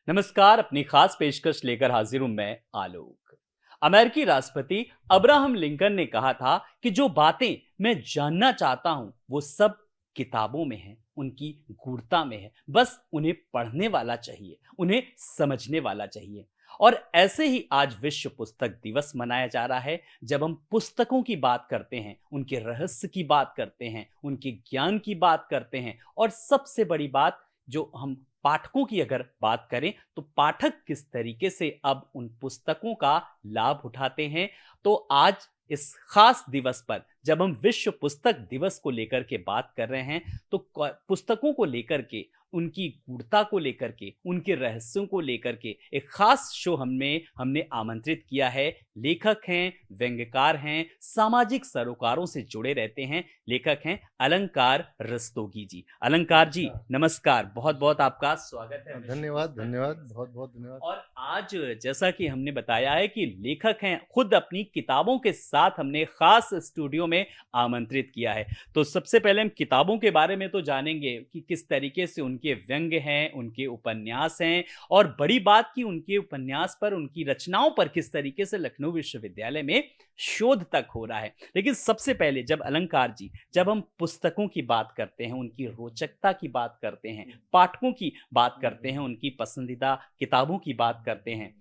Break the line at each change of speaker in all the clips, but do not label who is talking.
नमस्कार। अपनी खास पेशकश लेकर हाजिर हूं मैं आलोक। अमेरिकी राष्ट्रपति अब्राहम लिंकन ने कहा था कि जो बातें मैं जानना चाहता हूं वो सब किताबों में है, उनकी गूढ़ता में है। बस उन्हें पढ़ने वाला चाहिए, उन्हें समझने वाला चाहिए। और ऐसे ही आज विश्व पुस्तक दिवस मनाया जा रहा है। जब हम पुस्तकों की बात करते हैं, उनके रहस्य की बात करते हैं, उनके ज्ञान की बात करते हैं, और सबसे बड़ी बात, जो हम पाठकों की अगर बात करें, तो पाठक किस तरीके से अब उन पुस्तकों का लाभ उठाते हैं। तो आज इस खास दिवस पर जब हम विश्व पुस्तक दिवस को लेकर के बात कर रहे हैं, तो पुस्तकों को लेकर के, उनकी गूढ़ता को लेकर के, उनके रहस्यों को लेकर के एक खास शो हमने हमने आमंत्रित किया है। लेखक हैं, व्यंग्यकार हैं, सामाजिक सरोकारों से जुड़े रहते हैं। लेखक हैं अलंकार रस्तोगी जी। अलंकार जी,
अच्छा।
नमस्कार। बहुत बहुत आपका स्वागत है विश्व
धन्यवाद,
पुस्तक
धन्यवाद,
दिवस।
बहुत-बहुत धन्यवाद।
और आज जैसा कि हमने बताया है कि लेखक हैं, खुद अपनी किताबों के साथ हमने खास स्टूडियो में आमंत्रित किया है। तो सबसे पहले हम किताबों के बारे में तो जानेंगे कि किस तरीके से उनके व्यंग्य हैं, उनके उपन्यास हैं, और बड़ी बात कि उनके उपन्यास पर, उनकी रचनाओं पर किस तरीके से लखनऊ विश्वविद्यालय में शोध तक हो रहा है। लेकिन सबसे पहले जब अलंकार जी, जब हम पुस्तकों की बात करते हैं, उनकी रोचकता की बात करते हैं, पाठकों की बात करते हैं, उनकी पसंदीदा किताबों की बात करते हैं,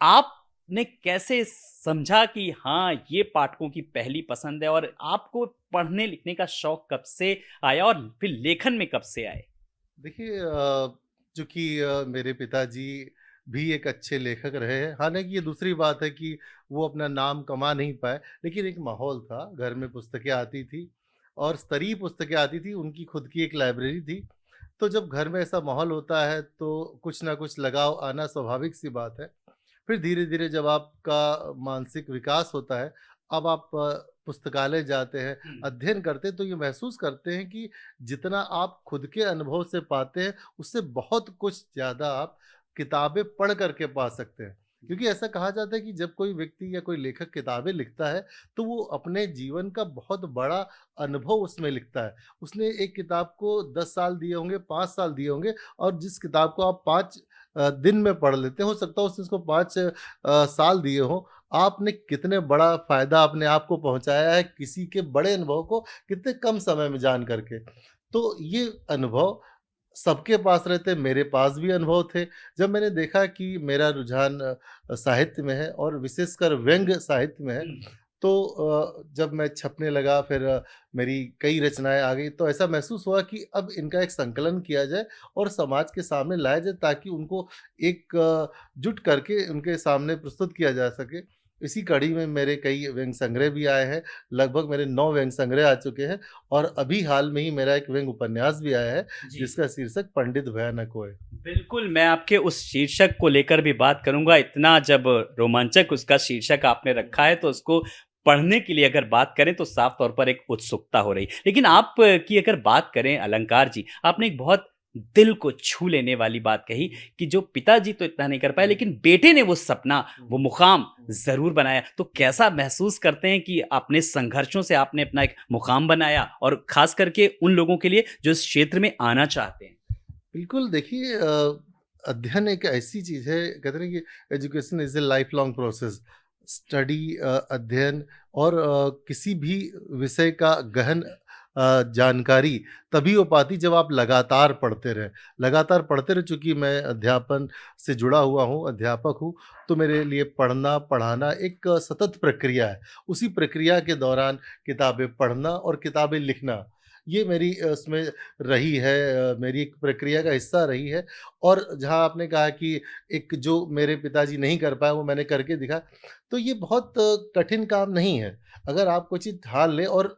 आपने कैसे समझा कि हाँ, ये पाठकों की पहली पसंद है, और आपको पढ़ने लिखने का शौक कब से आया और फिर लेखन में कब से आए?
देखिए चूँकि मेरे पिताजी भी एक अच्छे लेखक रहे हैं, हालाँकि ये दूसरी बात है कि वो अपना नाम कमा नहीं पाए, लेकिन एक माहौल था, घर में पुस्तकें आती थी और स्तरीय पुस्तकें आती थी, उनकी खुद की एक लाइब्रेरी थी। तो जब घर में ऐसा माहौल होता है, तो कुछ ना कुछ लगाव आना स्वाभाविक-सी बात है। फिर धीरे-धीरे जब आपका मानसिक विकास होता है, अब आप पुस्तकालय जाते हैं,
हुँ।
अध्ययन करते हैं, तो ये महसूस करते हैं कि जितना आप खुद के अनुभव से पाते हैं, उससे बहुत कुछ ज़्यादा आप किताबें पढ़ कर के पा सकते हैं। क्योंकि ऐसा कहा जाता है कि जब कोई व्यक्ति या कोई लेखक किताबें लिखता है, तो वो अपने जीवन का बहुत बड़ा अनुभव उसमें लिखता है। उसने एक किताब को 10 साल दिए होंगे, 5 साल दिए होंगे और जिस किताब को आप 5 दिन में पढ़ लेते हैं, हो सकता है उसने उसको 5 साल दिए हों। आपने कितने बड़ा फ़ायदा अपने आप को पहुँचाया है, किसी के बड़े अनुभव को कितने कम समय में जान कर के। तो ये अनुभव सबके पास रहते, मेरे पास भी अनुभव थे। जब मैंने देखा कि मेरा रुझान साहित्य में है और विशेषकर व्यंग्य साहित्य में है,
हुँ।
तो जब मैं छपने लगा फिर मेरी कई रचनाएँ आ गई, तो ऐसा महसूस हुआ कि अब इनका एक संकलन किया जाए और समाज के सामने लाया जाए ताकि उनको एक जुट करके उनके सामने प्रस्तुत किया जा सके। इसी कड़ी में मेरे कई व्यंग्य संग्रह भी आए हैं, लगभग मेरे 9 व्यंग्य संग्रह आ चुके हैं और अभी हाल में ही मेरा एक व्यंग्य उपन्यास भी आया है,
जी।
जिसका शीर्षक पंडित भयानक होए।
बिल्कुल, मैं आपके उस शीर्षक को लेकर भी बात करूँगा। इतना जब रोमांचक उसका शीर्षक आपने रखा है, तो उसको पढ़ने के लिए अगर बात करें, तो साफ़ तौर पर एक उत्सुकता हो रही। लेकिन आप की अगर बात करें अलंकार जी, आपने एक बहुत दिल को छू लेने वाली बात कही कि जो पिताजी तो इतना नहीं कर पाए, लेकिन बेटे ने वो सपना, वो मुक़ाम ज़रूर बनाया। तो कैसा महसूस करते हैं कि अपने संघर्षों से आपने अपना एक मुक़ाम बनाया, और ख़ास करके उन लोगों के लिए जो इस क्षेत्र में आना चाहते हैं?
बिल्कुल, देखिए अध्ययन एक ऐसी चीज़ है, कहते हैं ना कि education is a life long process. Study अध्ययन और किसी भी विषय का गहन जानकारी तभी हो पाती जब आप लगातार पढ़ते रहें। लगातार पढ़ते रहें, चूँकि मैं अध्यापन से जुड़ा हुआ हूँ, अध्यापक हूँ, तो मेरे लिए पढ़ना, पढ़ाना एक सतत प्रक्रिया है। उसी प्रक्रिया के दौरान किताबें पढ़ना और किताबें लिखना, ये मेरी उसमें रही है, मेरी एक प्रक्रिया का हिस्सा रही है। और जहाँ आपने कहा कि एक जो मेरे पिताजी नहीं कर पाए वो मैंने करके दिखाया, तो ये बहुत कठिन काम नहीं है। अगर आप कोई चीज़ ठान लें और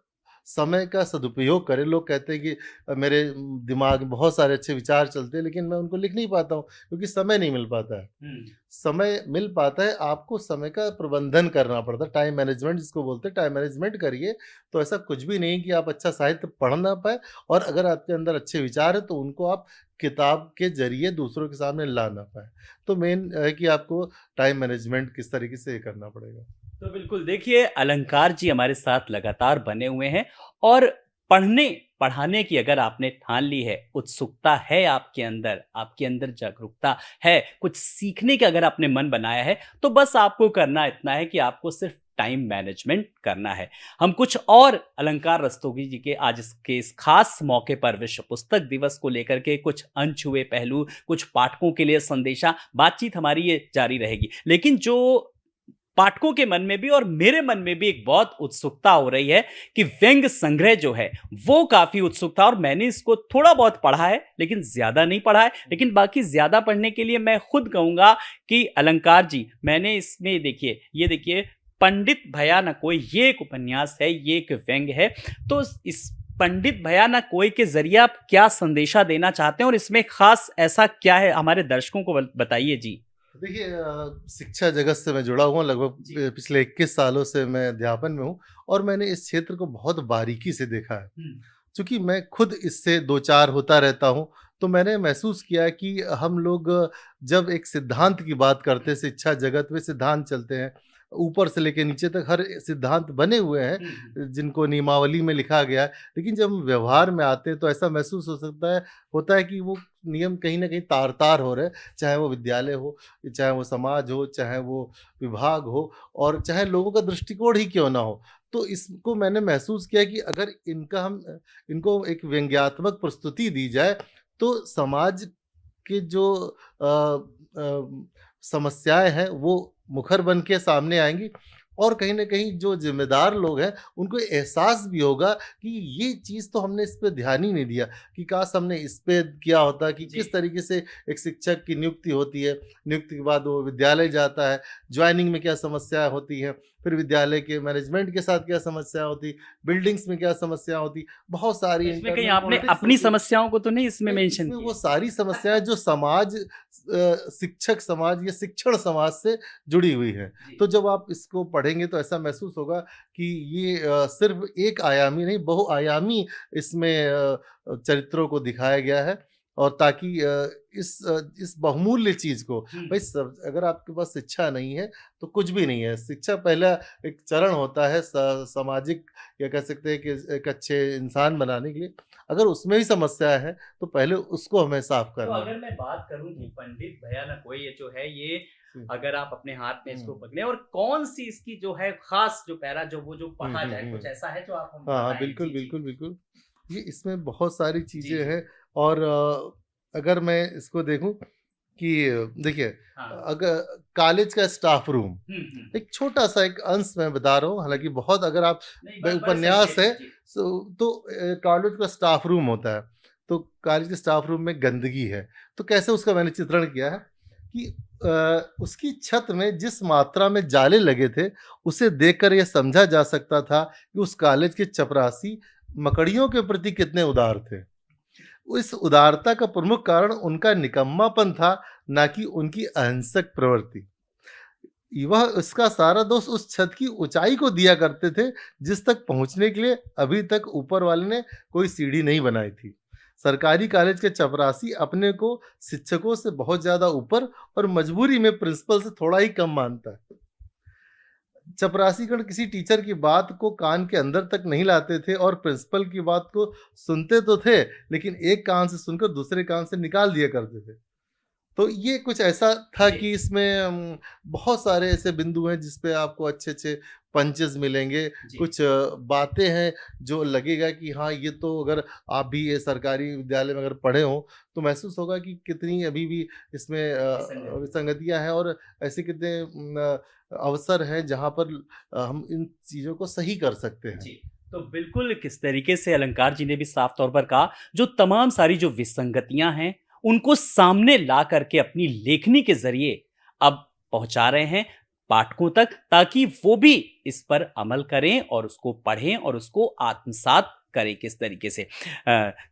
समय का सदुपयोग करें, लोग कहते हैं कि मेरे दिमाग में बहुत सारे अच्छे विचार चलते हैं, लेकिन मैं उनको लिख नहीं पाता हूँ क्योंकि समय नहीं मिल पाता है।
हुँ।
समय मिल पाता है, आपको समय का प्रबंधन करना पड़ता है, टाइम मैनेजमेंट जिसको बोलते हैं, टाइम मैनेजमेंट करिए, तो ऐसा कुछ भी नहीं कि आप अच्छा साहित्य पढ़ ना पाएँ और अगर आपके अंदर अच्छे विचार हैं, तो उनको आप किताब के ज़रिए दूसरों के सामने ला ना पाएँ। तो मेन है कि आपको टाइम मैनेजमेंट किस तरीके से ये करना पड़ेगा।
तो बिल्कुल देखिए, अलंकार जी हमारे साथ लगातार बने हुए हैं, और पढ़ने पढ़ाने की अगर आपने ठान ली है, उत्सुकता है आपके अंदर जागरूकता है, कुछ सीखने का अगर आपने मन बनाया है, तो बस आपको करना इतना है कि आपको सिर्फ टाइम मैनेजमेंट करना है। हम कुछ और अलंकार रस्तोगी जी के आज के इस खास मौके पर विश्व पुस्तक दिवस को लेकर के कुछ अनछुए पहलू, कुछ पाठकों के लिए संदेशा, बातचीत हमारी ये जारी रहेगी। लेकिन जो पाठकों के मन में भी और मेरे मन में भी एक बहुत उत्सुकता हो रही है कि व्यंग संग्रह जो है वो काफी उत्सुक था, और मैंने इसको थोड़ा बहुत पढ़ा है लेकिन ज्यादा नहीं पढ़ा है। लेकिन बाकी ज्यादा पढ़ने के लिए मैं खुद कहूंगा कि अलंकार जी, मैंने इसमें देखिए, ये देखिए, पंडित भया न कोई, ये एक उपन्यास है, ये एक व्यंग है। तो इस पंडित भया न कोई के जरिए आप क्या संदेशा देना चाहते हैं, और इसमें खास ऐसा क्या है, हमारे दर्शकों को बताइए जी।
देखिए, शिक्षा जगत से मैं जुड़ा हुआ हूँ, लगभग
जी।
21 सालों से मैं अध्यापन में हूँ और मैंने इस क्षेत्र को बहुत बारीकी से देखा है। चूँकि मैं खुद इससे दो चार होता रहता हूँ, तो मैंने महसूस किया कि हम लोग जब एक सिद्धांत की बात करते हैं, शिक्षा जगत में सिद्धांत चलते हैं, ऊपर से लेके नीचे तक हर सिद्धांत बने हुए हैं, जिनको नियमावली में लिखा गया है। लेकिन जब हम व्यवहार में आते हैं तो ऐसा महसूस हो सकता है होता है कि वो नियम कहीं न कहीं तार-तार हो रहे हैं, चाहे वो विद्यालय हो, चाहे वो समाज हो, चाहे वो विभाग हो और चाहे लोगों का दृष्टिकोण ही क्यों ना हो। तो इसको मैंने महसूस किया कि अगर इनको एक व्यंग्यात्मक प्रस्तुति दी जाए, तो समाज के जो समस्याएँ हैं वो मुखर बन के सामने आएँगी और कहीं न कहीं जो ज़िम्मेदार लोग हैं, उनको एहसास भी होगा कि ये चीज़ तो हमने इस पे ध्यान ही नहीं दिया कि काश हमने इस पे किया होता कि
जी।
किस तरीके से एक शिक्षक की नियुक्ति होती है, नियुक्ति के बाद वो विद्यालय जाता है, जॉइनिंग में क्या समस्याएँ होती हैं, फिर विद्यालय के मैनेजमेंट के साथ क्या समस्या होती, बिल्डिंग्स में क्या समस्या होती, बहुत
तो
सारी
इसमें कहीं
इंटरनल
आपने
पॉलिटिक्स
अपनी
होती है।
समस्याओं को तो नहीं इसमें
नहीं,
मेंशन
इसमें वो
किया?
सारी समस्याएँ जो समाज शिक्षक समाज या शिक्षण समाज से जुड़ी हुई हैं।
जी।
तो जब आप इसको पढ़ेंगे तो ऐसा महसूस होगा कि ये सिर्फ़ एक आयामी नहीं, बहुआयामी इसमें चरित्रों को दिखाया गया है और ताकि इस बहुमूल्य चीज़ को भई सब अगर आपके पास शिक्षा नहीं है, तो कुछ भी नहीं है। शिक्षा पहला एक चरण होता है सामाजिक या कह सकते हैं कि एक अच्छे इंसान बनाने के लिए। अगर उसमें भी समस्या है, तो पहले उसको हमें साफ़
तो
करना
अगर
है।
मैं बात करूँ कि पंडित भया न कोई ये जो है, ये
हुँ,
अगर आप अपने हाथ में इसको
हुँ।
पकड़ें, और कौन-सी इसकी जो है ख़ास जो पैरा जो वो जो
हुँ,
पढ़ा
हुँ,
जाए, कुछ
हुँ।
ऐसा है जो आप हमें
हाँ, हाँ,
बताएँ?
बिल्कुल,
जी, जी।
बिल्कुल, बिल्कुल। ये इसमें बहुत सारी
जी,
चीज़ें
जी।
हैं और अगर मैं इसको देखूँ कि देखिए,
हाँ।
अगर कॉलेज का स्टाफ रूम,
हुँ।
एक छोटा-सा एक अंश मैं बता रहा हूँ, हालाँकि बहुत अगर आप
नहीं, बड़े
उपन्यास
संक्षेप
है
में। जी।
तो कॉलेज का स्टाफ रूम होता है। तो कॉलेज के स्टाफ रूम में गंदगी है, तो कैसे उसका मैंने चित्रण किया है कि उसकी छत में जिस मात्रा में जाले लगे थे, उसे देखकर ये समझा जा सकता था कि उस कॉलेज के चपरासी मकड़ियों के प्रति कितने उदार थे। इस उदारता का प्रमुख कारण उनका निकम्मापन था, ना कि उनकी अहिंसक प्रवृत्ति। वह उसका सारा दोष उस छत की ऊँचाई को दिया करते थे, जिस तक पहुँचने के लिए अभी तक ऊपर वाले ने कोई सीढ़ी नहीं बनाई थी। सरकारी कॉलेज के चपरासी अपने को शिक्षकों से बहुत ज़्यादा ऊपर और मजबूरी में प्रिंसिपल से थोड़ा ही कम मानता है। चपरासीगण किसी टीचर की बात को कान के अंदर तक नहीं लाते थे और प्रिंसिपल की बात को सुनते तो थे, लेकिन एक कान से सुनकर दूसरे कान से निकाल दिया करते थे। तो ये कुछ ऐसा था
जी,
कि इसमें बहुत सारे ऐसे बिंदु हैं जिस पे आपको अच्छे-अच्छे पंचेज़ मिलेंगे।
जी।
कुछ बातें हैं जो लगेगा कि हाँ, ये तो अगर आप भी ये सरकारी विद्यालय में अगर पढ़े हों, तो महसूस होगा कि कितनी अभी भी इसमें
विसंगति।
विसंगतियाँ हैं और ऐसे कितने अवसर हैं जहाँ पर हम इन चीज़ों को सही कर सकते हैं।
जी। तो बिल्कुल किस तरीके से अलंकार जी ने भी साफ तौर पर कहा, जो तमाम सारी जो विसंगतियाँ हैं, उनको सामने ला करके अपनी लेखनी के ज़रिए अब पहुँचा रहे हैं पाठकों तक, ताकि वो भी इस पर अमल करें और उसको पढ़ें और उसको आत्मसात करें किस तरीके से।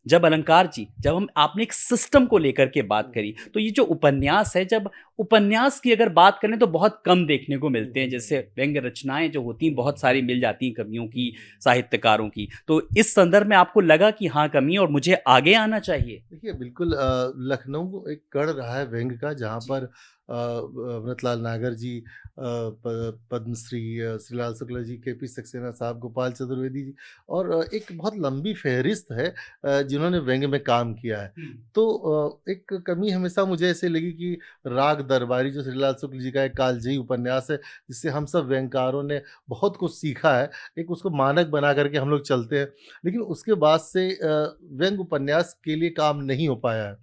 जब अलंकार जी, जब हम आपने एक सिस्टम को लेकर के बात करी, तो ये जो उपन्यास है, जब उपन्यास की अगर बात करें तो बहुत कम देखने को मिलते हैं, जैसे व्यंग्य रचनाएँ जो होती हैं बहुत सारी मिल जाती हैं कवियों की, साहित्यकारों की। तो इस संदर्भ में आपको लगा कि हाँ, कमी है और मुझे आगे आना चाहिए?
देखिए, बिल्कुल लखनऊ एक गढ़ रहा है व्यंग का, जहाँ
जी।
पर अमृतलाल नागर जी, पद्मश्री श्रीलाल शुक्ला जी, केपी सक्सेना साहब, गोपाल चतुर्वेदी जी, और एक बहुत लंबी फहरिस्त है जिन्होंने व्यंग में काम किया है।
हुँ।
तो एक कमी हमेशा मुझे ऐसे लगी कि राग दरबारी जो श्रीलाल शुक्ल जी का एक कालजयी उपन्यास है, जिससे हम सब व्यंगकारों ने बहुत कुछ सीखा है, एक उसको मानक बना करके हम लोग चलते हैं। लेकिन उसके बाद से व्यंग उपन्यास के लिए काम नहीं हो पाया है।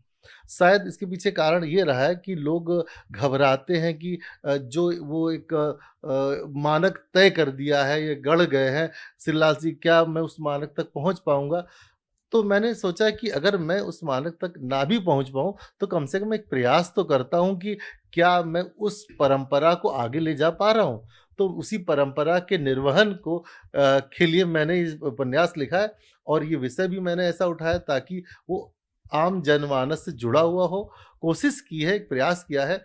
शायद इसके पीछे कारण ये रहा है कि लोग घबराते हैं कि जो वो एक मानक तय कर दिया है, ये गढ़ गए हैं, श्रीलाल जी, क्या मैं उस मानक तक पहुँच पाऊँगा? तो मैंने सोचा कि अगर मैं उस मानक तक ना भी पहुँच पाऊँ, तो कम से कम एक प्रयास तो करता हूँ कि क्या मैं उस परंपरा को आगे ले जा पा रहा हूँ? तो उसी परंपरा के निर्वहन को के लिए मैंने ये उपन्यास लिखा है, और ये विषय भी मैंने ऐसा उठाया ताकि वो आम जनमानस से जुड़ा हुआ हो। कोशिश की है, एक प्रयास किया है,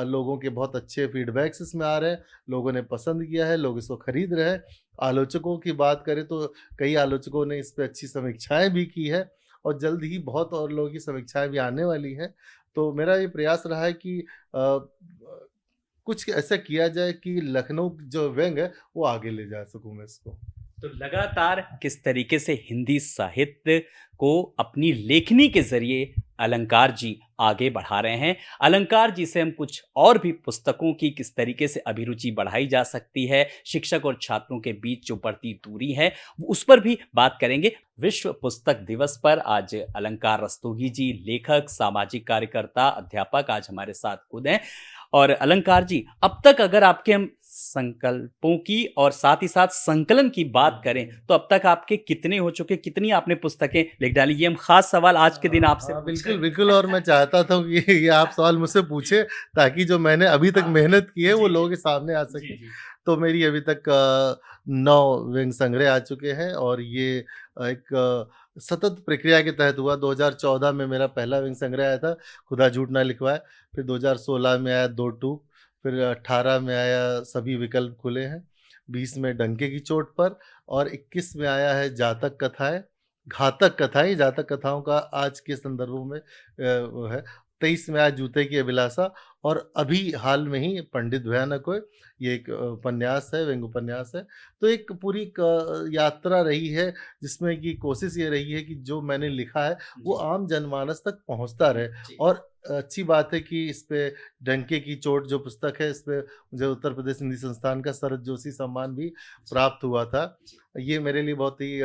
लोगों के बहुत अच्छे फीडबैक्स इसमें आ रहे हैं, लोगों ने पसंद किया है, लोग इसको खरीद रहे हैं। आलोचकों की बात करें तो कई आलोचकों ने इस पे अच्छी समीक्षाएँ भी की है, और जल्द ही बहुत और लोगों की समीक्षाएँ भी आने वाली हैं। तो मेरा ये प्रयास रहा है कि कुछ ऐसा किया जाए कि लखनऊ जो व्यंग है, वो आगे ले जा सकूँ मैं इसको।
तो लगातार किस तरीके से हिंदी साहित्य को अपनी लेखनी के ज़रिए अलंकार जी आगे बढ़ा रहे हैं। अलंकार जी से हम कुछ और भी पुस्तकों की किस तरीके से अभिरुचि बढ़ाई जा सकती है, शिक्षक और छात्रों के बीच जो बढ़ती दूरी है, उस पर भी बात करेंगे। विश्व पुस्तक दिवस पर आज अलंकार रस्तोगी जी, लेखक, सामाजिक कार्यकर्ता, अध्यापक आज हमारे साथ खुद हैं। और अलंकार जी, अब तक अगर आपके हम संकल्पों की और साथ ही साथ संकलन की बात करें, तो अब तक आपके कितने हो चुके, कितनी आपने पुस्तकें लिख डाली? ये हम खास सवाल आज के दिन आपसे
हाँ,
पूछ
बिल्कुल,
रहे
बिल्कुल, और मैं चाहता था कि ये आप सवाल मुझसे पूछें, ताकि जो मैंने अभी तक
हाँ,
मेहनत की है, वो
जी,
लोगों
जी।
के सामने आ
जी,
सके।
जी।
तो मेरी अभी तक 9 व्यंग्य संग्रह आ चुके हैं, और ये एक सतत प्रक्रिया के तहत हुआ। 2014 में मेरा पहला व्यंग्य संग्रह आया था, खुदा झूठ ना लिखवाए। फिर 2016 में आया दो टूक, फिर 18 में आया सभी विकल्प खुले हैं, 20 में डंके की चोट पर, और 21 में आया है जातक कथाएँ, घातक कथाएँ, जातक कथाओं का आज के संदर्भों में वो है। 23 में आया जूते की अभिलाषा, और अभी हाल में ही पंडित भयानक होए, ये एक उपन्यास है, व्यंग्य उपन्यास है। तो एक पूरी क यात्रा रही है, जिसमें कि कोशिश ये रही है कि जो मैंने लिखा है, वो
जी,
आम जनमानस तक पहुँचता रहे।
जी।
और अच्छी बात है कि इस पे डंके की चोट जो पुस्तक है, इस पे मुझे उत्तर प्रदेश हिंदी संस्थान का शरद जोशी सम्मान भी प्राप्त हुआ था।
जी।
ये मेरे लिए बहुत ही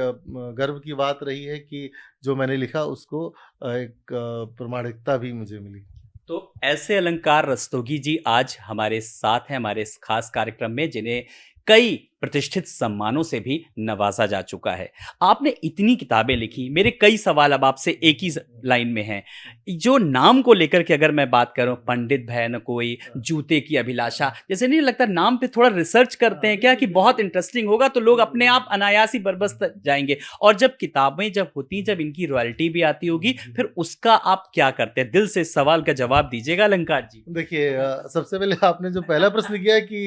गर्व की बात रही है कि जो मैंने लिखा उसको एक प्रामाणिकता भी मुझे मिली।
तो ऐसे अलंकार रस्तोगी जी आज हमारे साथ हैं हमारे इस खास कार्यक्रम में, जिन्हें कई प्रतिष्ठित सम्मानों से भी नवाजा जा चुका है। आपने इतनी किताबें लिखी, मेरे कई सवाल अब आपसे एक ही लाइन में हैं। जो नाम को लेकर के अगर मैं बात करूं, पंडित भयानक कोई, जूते की अभिलाषा, जैसे नहीं लगता नाम पे थोड़ा रिसर्च करते हैं क्या कि बहुत इंटरेस्टिंग होगा तो लोग अपने आप अनायास ही बरबस जाएंगे? और जब किताबें जब होती, जब इनकी रॉयल्टी भी आती होगी, फिर उसका आप क्या करते हैं? दिल से इस सवाल का जवाब दीजिएगा अलंकार जी।
देखिए, सबसे पहले आपने जो पहला प्रश्न किया है कि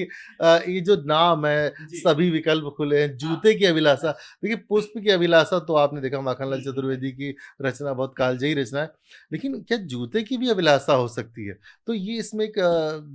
ये जो नाम है,
जी।
सभी विकल्प खुले हैं,
हाँ।
जूते की अभिलाषा। देखिए, पुष्प की अभिलाषा तो आपने देखा, माखनलाल
हुँ,
चतुर्वेदी की रचना बहुत कालजयी रचना है। लेकिन क्या जूते की भी अभिलाषा हो सकती है? तो ये इसमें एक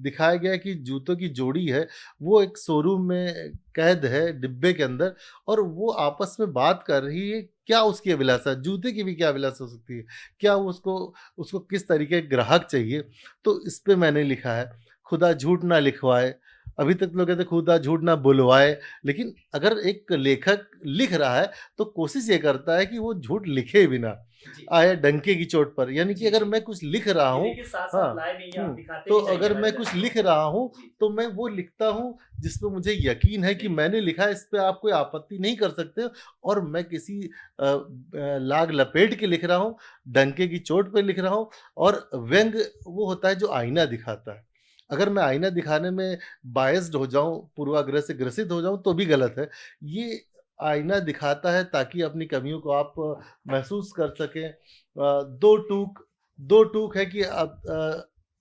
दिखाया गया है कि जूतों की जोड़ी है, वो एक शोरूम में कैद है डिब्बे के अंदर, और वो आपस में बात कर रही है, क्या उसकी अभिलाषा? जूते की भी क्या अभिलाषा हो सकती है? क्या वो उसको उसको किस तरीके के ग्राहक चाहिए? तो इस पे मैंने लिखा है, खुदा झूठ ना लिखवाए। अभी तक लोग कहते हैं खुदा झूठ ना बुलवाए, लेकिन अगर एक लेखक लिख रहा है, तो कोशिश ये करता है कि वो झूठ लिखे भी ना।
जी।
आया डंके की चोट पर, यानी कि
जी,
अगर
जी।
मैं कुछ लिख रहा
ये
हूँ,
देखिए साथ-साथ
हाँ,
लाए नहीं है, आप दिखाते
तो
भी जाइए
अगर मैं
हमारे
कुछ
दर्शकों
लिख
को।
रहा हूँ,
जी,
तो मैं वो लिखता हूँ जिस पे मुझे यकीन है कि मैंने लिखा है, इस पे आप कोई आपत्ति नहीं कर सकते, और मैं किसी लाग लपेट के लिख रहा हूँ, डंके की चोट पे लिख रहा हूँ। और व्यंग्य वो होता है जो आईना दिखाता है। अगर मैं आईना दिखाने में बायस्ड हो जाऊँ, पूर्वाग्रह से ग्रसित हो जाऊँ, तो भी गलत है। ये आईना दिखाता है ताकि अपनी कमियों को आप महसूस कर सकें। 2 टूक है कि अब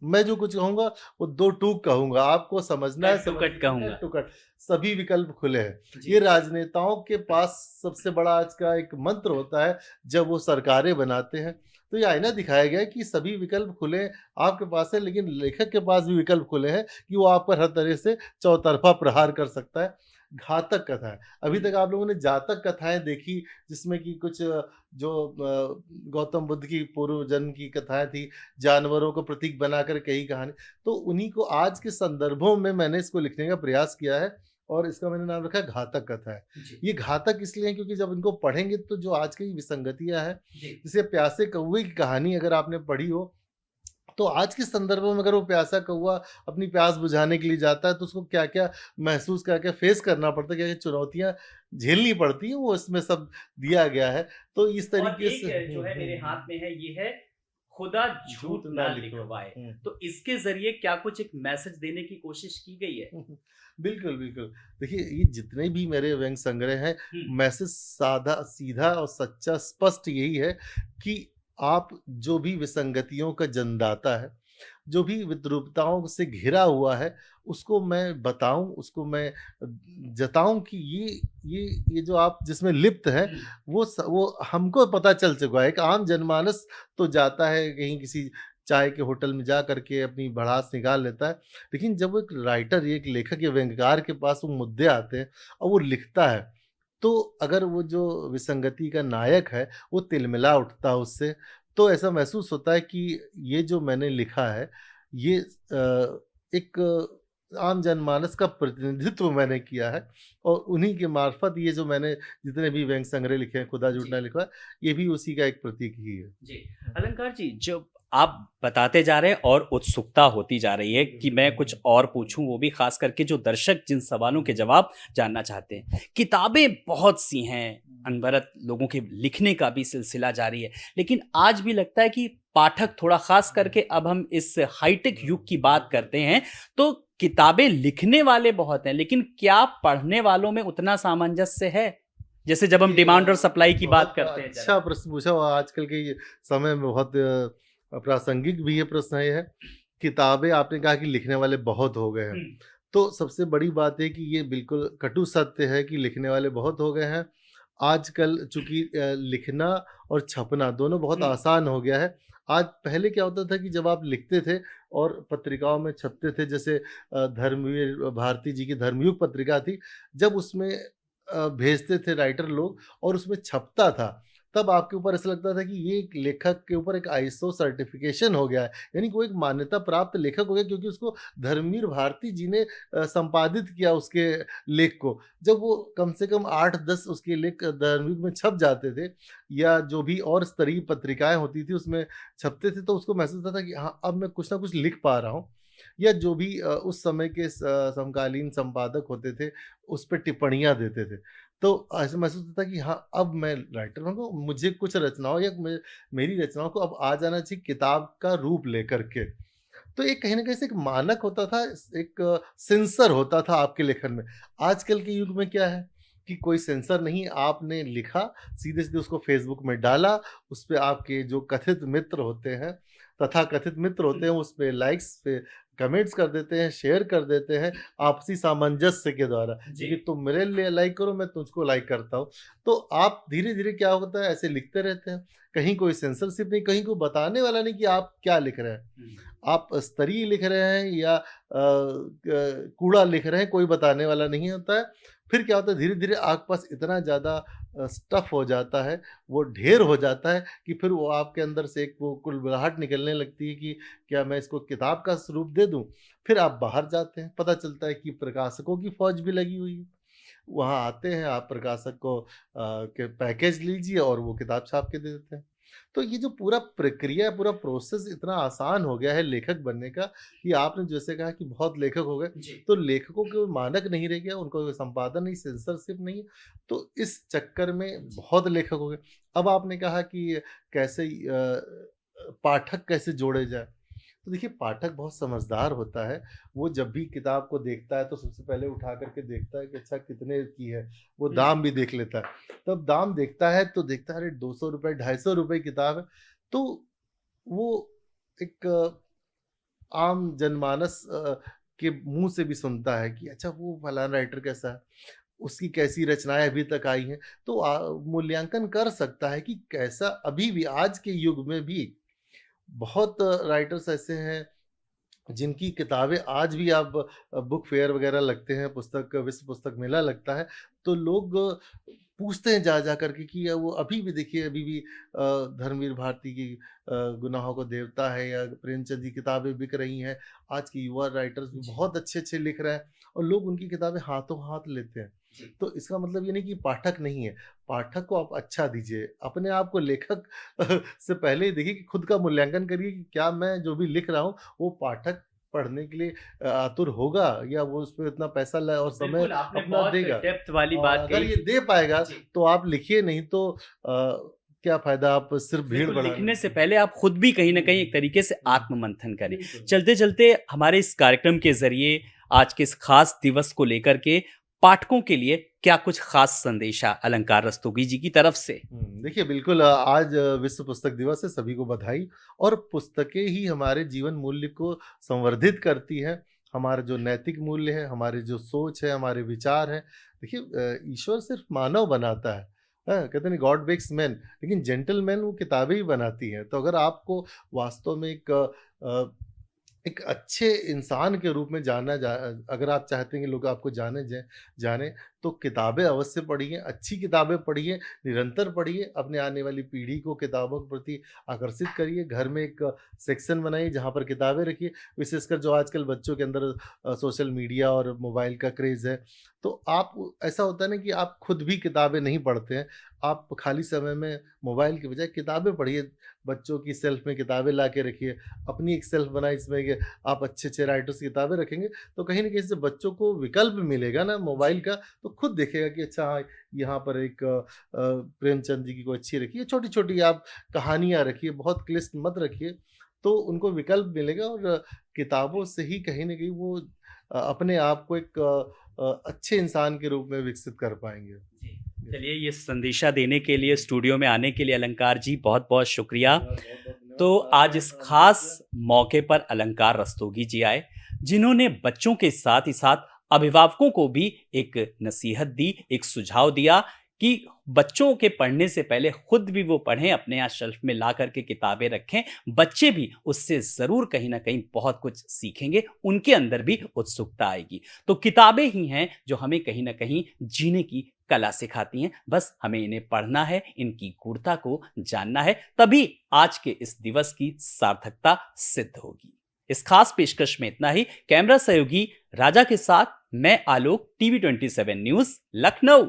मैं जो कुछ कहूंगा वो दो टूक कहूंगा, आपको समझना है,
मैं टुकट
समझना है,
कहूंगा।
टुकट। सभी विकल्प खुले हैं।
जी।
ये राजनेताओं के पास सबसे बड़ा आज का एक मंत्र होता है जब वो सरकारें बनाते हैं। तो ये आईना दिखाया गया है कि सभी विकल्प खुले आपके पास है, लेकिन लेखक के पास भी विकल्प खुले हैं कि वो आप पर हर तरह से चौतरफा प्रहार कर सकता है। घातक कथाएं, अभी तक आप लोगों ने जातक कथाएं देखी, जिसमें कि कुछ जो गौतम बुद्ध की पूर्व जन्म की कथाएं थी, जानवरों को प्रतीक बनाकर कई कहानी, तो उन्हीं को आज के संदर्भों में मैंने इसको लिखने का प्रयास किया है और इसका मैंने नाम रखा है घातक कथा है।
जी।
ये घातक इसलिए है क्योंकि जब इनको पढ़ेंगे तो जो आज की विसंगतियां हैं,
जी।
जैसे प्यासे कौवे की कहानी अगर आपने पढ़ी हो, तो आज के संदर्भों में अगर वो प्यासा कौवा अपनी प्यास बुझाने के लिए जाता है तो उसको क्या क्या महसूस, क्या क्या फेस करना पड़ता है, क्या क्या चुनौतियां झेलनी पड़ती हैं, वो इसमें सब दिया गया है। तो इस
और
तरीके से
एक जो है मेरे हाथ में है, ये है खुदा झूठ
झूठ
ना
ना लिखो।
लिखवाए। तो इसके जरिए क्या कुछ एक मैसेज देने की कोशिश की गई है?
बिल्कुल, बिल्कुल। देखिए, ये जितने भी मेरे व्यंग्य संग्रह हैं,
हम्म।
मैसेज सादा, सीधा और सच्चा, स्पष्ट यही है कि आप जो भी विसंगतियों का जन्मदाता है, जो भी विद्रूपताओं से घिरा हुआ है, उसको मैं बताऊँ, उसको मैं जताऊँ कि ये जो आप जिसमें लिप्त हैं, वो हमको पता चल चुका है। एक आम जनमानस तो जाता है कहीं किसी चाय के होटल में जा कर के अपनी भड़ास निकाल लेता है। लेकिन जब वो एक राइटर, एक लेखक या व्यंग्यकार के पास वो मुद्दे आते हैं और वो लिखता है, तो अगर वो जो विसंगति का नायक है, वो तिलमिला उठता है उससे, तो ऐसा महसूस होता है कि ये जो मैंने लिखा है, ये एक आम जनमानस का प्रतिनिधित्व मैंने किया है और उन्हीं के मार्फत ये जो मैंने जितने भी व्यंग्य संग्रह लिखे हैं, खुदा झूठ
जी।
ना लिखा है, ये भी उसी का एक प्रतीक ही है।
जी। अलंकार जी, जब आप बताते जा रहे हैं और उत्सुकता होती जा रही है कि मैं कुछ और पूछूं, वो भी खास करके जो दर्शक जिन सवालों के जवाब जानना चाहते हैं। किताबें बहुत सी हैं, अनवरत लोगों के लिखने का भी सिलसिला जारी है, लेकिन आज भी लगता है कि पाठक, थोड़ा खास करके अब हम इस हाईटेक युग की बात करते हैं, तो किताबें लिखने वाले बहुत हैं, लेकिन क्या पढ़ने वालों में उतना सामंजस्य है, जैसे जब हम
ये
डिमांड और सप्लाई की बात
बहुत
करते हैं?
अच्छा प्रश्न पूछा और आजकल के ये समय में बहुत प्रासंगिक भी ये प्रश्न है। किताबें आपने कहा कि लिखने वाले बहुत हो गए हैं।
हम्म।
तो सबसे बड़ी बात है कि ये बिल्कुल कटु सत्य है कि लिखने वाले बहुत हो गए हैं। आजकल चूँकि लिखना और छपना दोनों बहुत
हम्म।
आसान हो गया है। आज पहले क्या होता था कि जब आप लिखते थे और पत्रिकाओं में छपते थे, जैसे धर्मवीर भारती जी की धर्मयुग पत्रिका थी, जब उसमें भेजते थे राइटर लोग और उसमें छपता था, तब आपके ऊपर ऐसा लगता था कि ये एक लेखक के ऊपर एक आईएसओ सर्टिफिकेशन हो गया है, यानी कोई एक मान्यता प्राप्त लेखक हो गया, क्योंकि उसको धर्मवीर भारती जी ने संपादित किया उसके लेख को। जब वो कम से कम 8-10 उसके लेख धर्मयुग में छप जाते थे या जो भी और स्तरीय पत्रिकाएं होती थी उसमें छपते थे, तो उसको महसूस होता था कि हाँ, अब मैं कुछ ना कुछ लिख पा रहा हूँ। या जो भी उस समय के समकालीन संपादक होते थे, उस पे टिप्पणियाँ देते थे। तो ऐसा महसूस होता है कि हाँ, अब मैं राइटर हूँ, मुझे कुछ रचनाओं या मेरी रचनाओं को अब आ जाना चाहिए किताब का रूप लेकर के। तो एक कहीं न कहीं से एक मानक होता था, एक सेंसर होता था आपके लेखन में। आजकल के युग में क्या है कि कोई सेंसर नहीं, आपने लिखा, सीधे-सीधे उसको फ़ेसबुक में डाला, उसपे आपके जो कथित मित्र होते हैं, तथाकथित मित्र होते हैं, उसपे लाइक्स पे कमेंट्स कर देते हैं, शेयर कर देते हैं, आपसी सामंजस्य के द्वारा,
जी।
क्योंकि तुम मेरे लिए लाइक करो, मैं तुझको लाइक करता हूँ। तो आप धीरे-धीरे क्या होता है, ऐसे लिखते रहते हैं, कहीं कोई सेंसरशिप नहीं, कहीं कोई बताने वाला नहीं कि आप क्या लिख रहे हैं। आप स्तरीय लिख रहे हैं या कूड़ा लिख रहे हैं, कोई बताने वाला नहीं होता है। फिर क्या होता है, धीरे-धीरे आपके पास इतना ज़्यादा स्टफ़ हो जाता है, वो ढेर हो जाता है कि फिर वो आपके अंदर से एक वो कुलबुलाहट निकलने लगती है कि क्या मैं इसको किताब का स्वरूप दे दूँ? फिर आप बाहर जाते हैं, पता चलता है कि प्रकाशकों की फ़ौज भी लगी हुई है। वहाँ आते हैं, आप प्रकाशक को के पैकेज लीजिए और वो किताब छाप के दे देते हैं। तो ये जो पूरा प्रक्रिया, पूरा प्रोसेस इतना आसान हो गया है लेखक बनने का कि आपने जैसे कहा कि बहुत लेखक हो गए,
जी।
तो लेखकों के मानक नहीं रह गया, उनको कोई संपादन नहीं, सेंसरशिप नहीं, तो इस चक्कर में बहुत लेखक हो गए। अब आपने कहा कि कैसे पाठक कैसे जोड़े जाएँ? तो देखिए, पाठक बहुत समझदार होता है, वो जब भी किताब को देखता है तो सबसे पहले उठा कर के देखता है कि अच्छा कितने की है, वो
हुँ।
दाम भी देख लेता है। तब दाम देखता है तो देखता है अरे ₹200 ₹250 किताब है, तो वो एक आम जनमानस के मुंह से भी सुनता है कि अच्छा वो फलाना राइटर कैसा है, उसकी कैसी रचनाएं अभी तक आई हैं, तो मूल्यांकन कर सकता है कि कैसा अभी भी आज के युग में भी बहुत राइटर्स ऐसे हैं जिनकी किताबें आज भी आप बुक फेयर वगैरह लगते हैं, पुस्तक विश्व पुस्तक मेला लगता है, तो लोग पूछते हैं जा करके कि वो अभी भी देखिए अभी भी धर्मवीर भारती की गुनाहों को देवता है या प्रेमचंद की किताबें बिक रही हैं। आज के युवा राइटर्स भी
जी।
बहुत अच्छे-अच्छे लिख रहे हैं और लोग उनकी किताबें हाथों-हाथ लेते हैं।
जी।
तो इसका मतलब ये नहीं कि पाठक नहीं है, पाठक को आप अच्छा दीजिए, अपने आप को लेखक से पहले ही देखिए कि खुद का मूल्यांकन करिए कि क्या मैं जो भी लिख रहा हूँ, वो पाठक पढ़ने के लिए आतुर होगा या वो उसपे इतना पैसा ल और समय
बिल्कुल, आपने
अपना
बहुत
देगा।
डेप्थ वाली
और
बात
अगर
कही
ये
कि
दे पाएगा
जी।
तो आप लिखिए, नहीं तो क्या फ़ायदा आप सिर्फ़ भीड़
बिल्कुल,
बढ़ाने
लिखने से
से।
पहले आप खुद भी कहीं न कहीं एक तरीके से
हुँ,
आत्म-मंथन करें।
बिल्कुल।
चलते-चलते हमारे इस कार्यक्रम के ज़रिए आज के इस खास दिवस को लेकर के पाठकों के लिए क्या कुछ खास संदेशा अलंकार रस्तोगी जी की तरफ से?
देखिए बिल्कुल आज विश्व पुस्तक दिवस है, सभी को बधाई। और पुस्तकें ही हमारे जीवन मूल्य को संवर्धित करती हैं, हमारा जो नैतिक मूल्य है, हमारी जो सोच है, हमारे विचार हैं। देखिए ईश्वर सिर्फ़ मानव बनाता है, कहते नहीं गॉड मेक्स मैन, लेकिन जेंटलमैन वो किताबें ही बनाती हैं। तो अगर आपको वास्तव में एक अच्छे इंसान के रूप में अगर आप चाहते हैं कि लोग आपको जाने, तो किताबें अवश्य पढ़िए, अच्छी किताबें पढ़िए, निरंतर पढ़िए, अपने आने वाली पीढ़ी को किताबों के प्रति आकर्षित करिए। घर में एक सेक्शन बनाइए जहाँ पर किताबें रखिए, विशेषकर जो आजकल बच्चों के अंदर सोशल मीडिया और मोबाइल का क्रेज़ है। तो आप ऐसा होता है ना कि आप खुद भी किताबें नहीं पढ़ते हैं, आप खाली समय में मोबाइल की बजाय किताबें पढ़िए, बच्चों की शेल्फ में किताबें ला के रखिए, अपनी एक शेल्फ बनाइए इसमें कि आप अच्छे-अच्छे राइटर्स की किताबें रखेंगे, तो कहीं न कहीं से बच्चों को विकल्प मिलेगा ना मोबाइल का, तो खुद देखेगा कि अच्छा हाँ, यहाँ पर एक प्रेमचंद जी की कोई अच्छी रखी है, छोटी-छोटी आप कहानियाँ रखिए, बहुत क्लिष्ट मत रखिए, तो उनको विकल्प मिलेगा और किताबों से ही कहीं न कहीं वो अपने आप को एक अच्छे इंसान के रूप में विकसित कर पाएँगे।
जी। चलिए, ये संदेशा देने के लिए, स्टूडियो में आने के लिए अलंकार जी बहुत-बहुत शुक्रिया।
बहुत-बहुत
तो
धन्यवाद।
आज
आपने
इस
इतना अवसर
खास
दिया।
मौके पर अलंकार रस्तोगी जी आए, जिन्होंने बच्चों के साथ ही साथ अभिभावकों को भी एक नसीहत दी, एक सुझाव दिया कि बच्चों के पढ़ने से पहले खुद भी वो पढ़ें, अपने यहाँ शेल्फ में ला कर के किताबें रखें। बच्चे भी उससे ज़रूर कहीं न कहीं बहुत कुछ सीखेंगे, उनके अंदर भी उत्सुकता आएगी। तो किताबें ही हैं जो हमें कहीं न कहीं जीने की कला सिखाती हैं। बस हमें इन्हें पढ़ना है, इनकी गूढ़ता को जानना है, तभी आज के इस दिवस की सार्थकता सिद्ध होगी। इस खास पेशकश में इतना ही। कैमरा सहयोगी राजा के साथ मैं आलोक, टीवी 27 न्यूज़, लखनऊ।